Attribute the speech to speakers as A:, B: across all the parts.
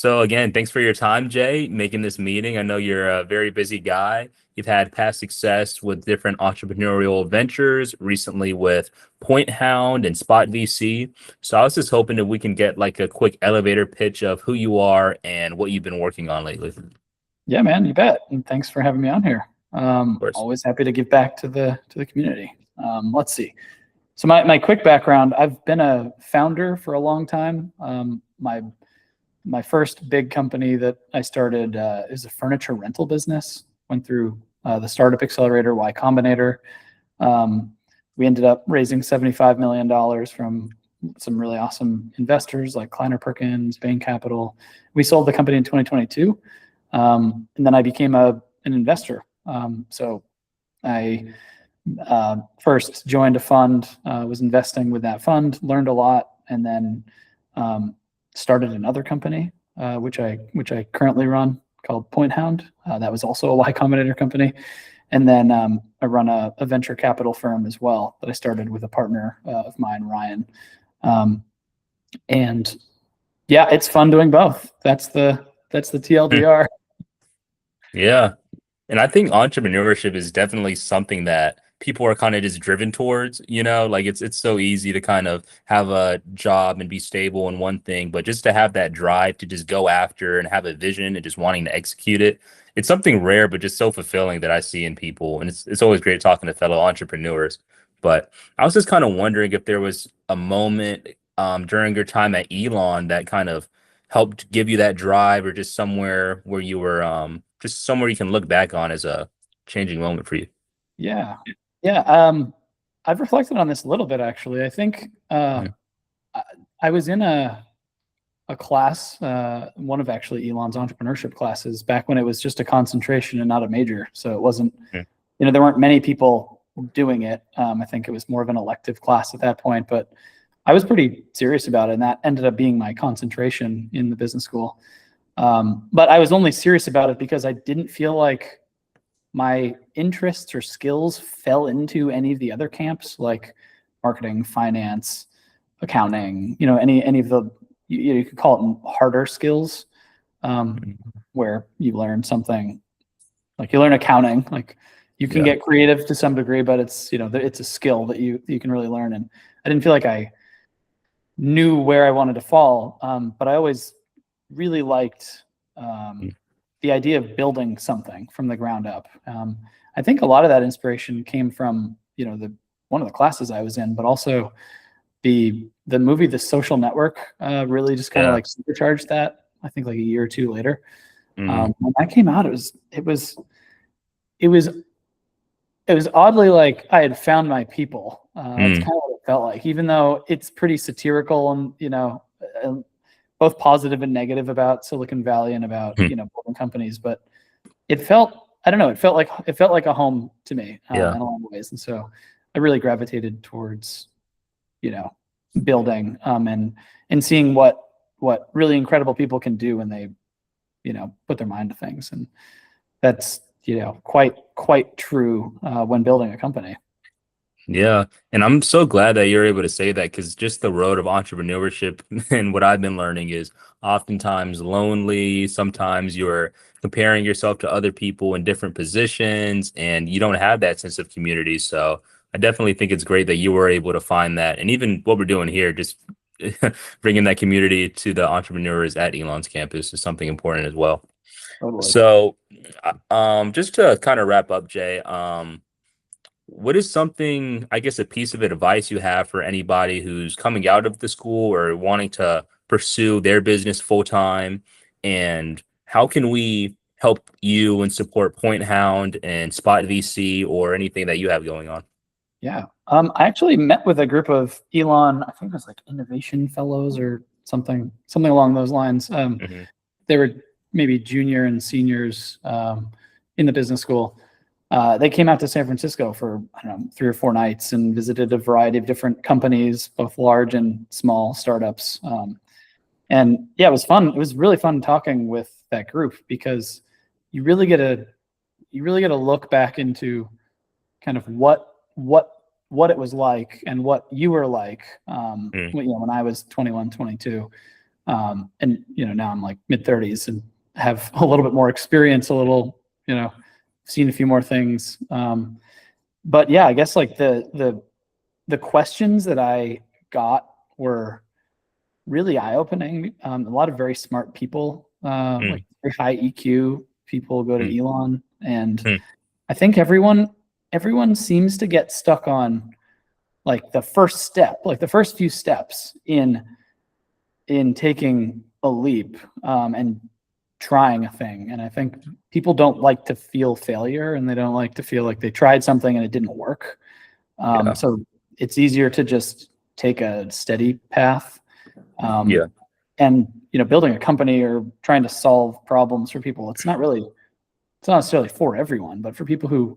A: So again, thanks for your time, Jay, making this meeting. I know you're a very busy guy. You've had past success with different entrepreneurial ventures, recently with Point Hound and Spot VC. So I was just hoping that we can get like a quick elevator pitch of who you are and what you've been working on lately. Of
B: Yeah, man, you bet. And thanks for having me on here.
A: course.
B: Always happy to give back to the community. Let's see. So my quick background, I've been a founder for a long time. My first big company that I started is a furniture rental business. Went through the startup accelerator, Y Combinator. We ended up raising $75 million from some really awesome investors like Kleiner Perkins, Bain Capital. We sold the company in 2022. And then I became an investor. So I first joined a fund, was investing with that fund, learned a lot, and then started another company, which I currently run called Point Hound. That was also a Y Combinator company. And then I run a venture capital firm as well that I started with a partner of mine, Ryan. And yeah, it's fun doing both. That's the TLDR.
A: Yeah. And I think entrepreneurship is definitely something that people are kind of just driven towards, like it's so easy to kind of have a job and be stable in one thing, but just to have that drive to just go after and have a vision and just wanting to execute it. It's something rare, but just so fulfilling that I see in people. And it's always great talking to fellow entrepreneurs. But I was just kind of wondering if there was a moment during your time at Elon that kind of helped give you that drive, or just somewhere where you were just somewhere you can look back on as a changing moment for you.
B: Yeah. Yeah. I've reflected on this a little bit, actually. I think
A: Mhm.
B: I was in a class, one of actually Elon's entrepreneurship classes back when it was just a concentration and not a major. So it wasn't,
A: Mhm.
B: there weren't many people doing it. I think it was more of an elective class at that point, but I was pretty serious about it. And that ended up being my concentration in the business school. But I was only serious about it because I didn't feel like my interests or skills fell into any of the other camps, like marketing, finance, accounting, any of the, you could call it harder skills, where you learn something, like you learn accounting, like you can
A: Yeah.
B: get creative to some degree, but it's, it's a skill that you can really learn. And I didn't feel like I knew where I wanted to fall. But I always really liked the idea of building something from the ground up. I think a lot of that inspiration came from, one of the classes I was in, but also the movie The Social Network really just kind of
A: Yeah.
B: like supercharged that. I think like a year or two later.
A: Hmm.
B: When that came out, it was oddly like I had found my people. That's
A: Mm.
B: kind of what it felt like, even though it's pretty satirical and, both positive and negative about Silicon Valley and about,
A: Hmm.
B: building companies. But it felt, I don't know, it felt like a home to me
A: Yeah.
B: in a lot of ways. And so I really gravitated towards, you know, building and seeing what really incredible people can do when they, put their mind to things. And that's, quite true when building a company.
A: Yeah. And I'm so glad that you're able to say that, because just the road of entrepreneurship and what I've been learning is oftentimes lonely. Sometimes you're comparing yourself to other people in different positions and you don't have that sense of community. So I definitely think it's great that you were able to find that. And even what we're doing here, just bringing that community to the entrepreneurs at Elon's campus is something important as well.
B: Totally.
A: So, just to kind of wrap up, Jay, what is something, I guess, a piece of advice you have for anybody who's coming out of the school or wanting to pursue their business full time? And how can we help you and support Point Hound and Spot VC or anything that you have going on?
B: Yeah. I actually met with a group of Elon, I think it was like innovation fellows or something along those lines.
A: Hmm.
B: They were maybe junior and seniors in the business school. They came out to San Francisco for, I don't know, 3 or 4 nights and visited a variety of different companies, both large and small startups. And yeah, it was fun. It was really fun talking with that group because you really get a look back into kind of what it was like and what you were like when I was 21, 22. And now I'm like mid-30s and have a little bit more experience, a little, seen a few more things. But yeah, I guess like the questions that I got were really eye-opening. A lot of very smart people,
A: Mm,
B: like very high EQ people go
A: mm,
B: to Elon, and
A: mm.
B: I think everyone seems to get stuck on like the first step, like the first few steps in taking a leap, and trying a thing. And I think people don't like to feel failure, and they don't like to feel like they tried something and it didn't work.
A: Yeah.
B: So it's easier to just take a steady path.
A: Yeah.
B: And building a company or trying to solve problems for people, it's not necessarily for everyone, but for people who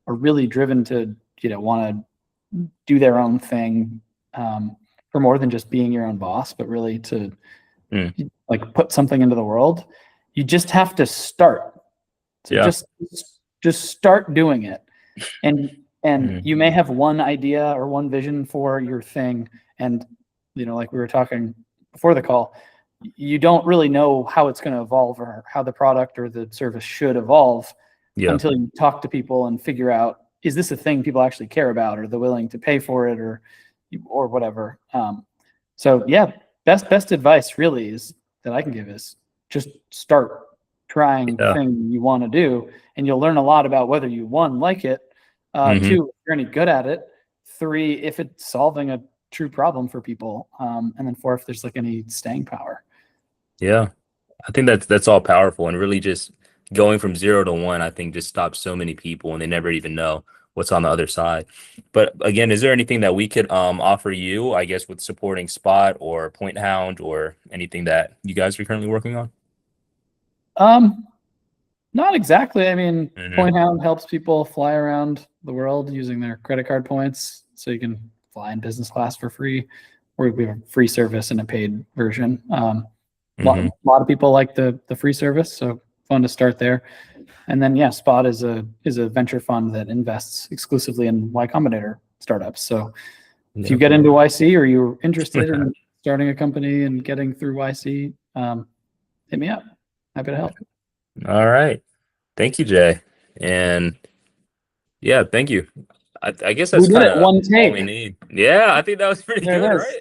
B: are really driven to want to do their own thing, for more than just being your own boss, but really to
A: Mm,
B: like put something into the world. You just have to start. So
A: yeah.
B: just start doing it. And
A: Mm,
B: you may have one idea or one vision for your thing, and like we were talking before the call, you don't really know how it's going to evolve or how the product or the service should evolve
A: yeah.
B: until you talk to people and figure out, is this a thing people actually care about, or they're willing to pay for it, or whatever. So yeah, best advice really is that I can give is just start trying the
A: Yeah.
B: thing you want to do, and you'll learn a lot about whether you, one, like it,
A: Hmm.
B: two, if you're any good at it, three, if it's solving a true problem for people, and then four, if there's like any staying power.
A: Yeah. I think that's all powerful, and really just going from 0 to 1, I think just stops so many people and they never even know what's on the other side. But again, is there anything that we could offer you, I guess, with supporting Spot or Point Hound or anything that you guys are currently working on?
B: Um, Not exactly. I mean,
A: Hmm.
B: Point Hound helps people fly around the world using their credit card points, so you can fly in business class for free. Or we have a free service and a paid version.
A: Hmm.
B: Lot of people like the free service, so fun to start there. And then yeah, Spot is a venture fund that invests exclusively in Y Combinator startups. So if you
A: Yep.
B: get into YC or you're interested in starting a company and getting through YC, hit me up. Happy to help.
A: All right. Thank you, Jay. And yeah, thank you. I guess
B: We
A: that's
B: did
A: kind
B: it.
A: of
B: One
A: all we
B: take.
A: need. Yeah, I think that was pretty
B: There
A: good,
B: it is.
A: right?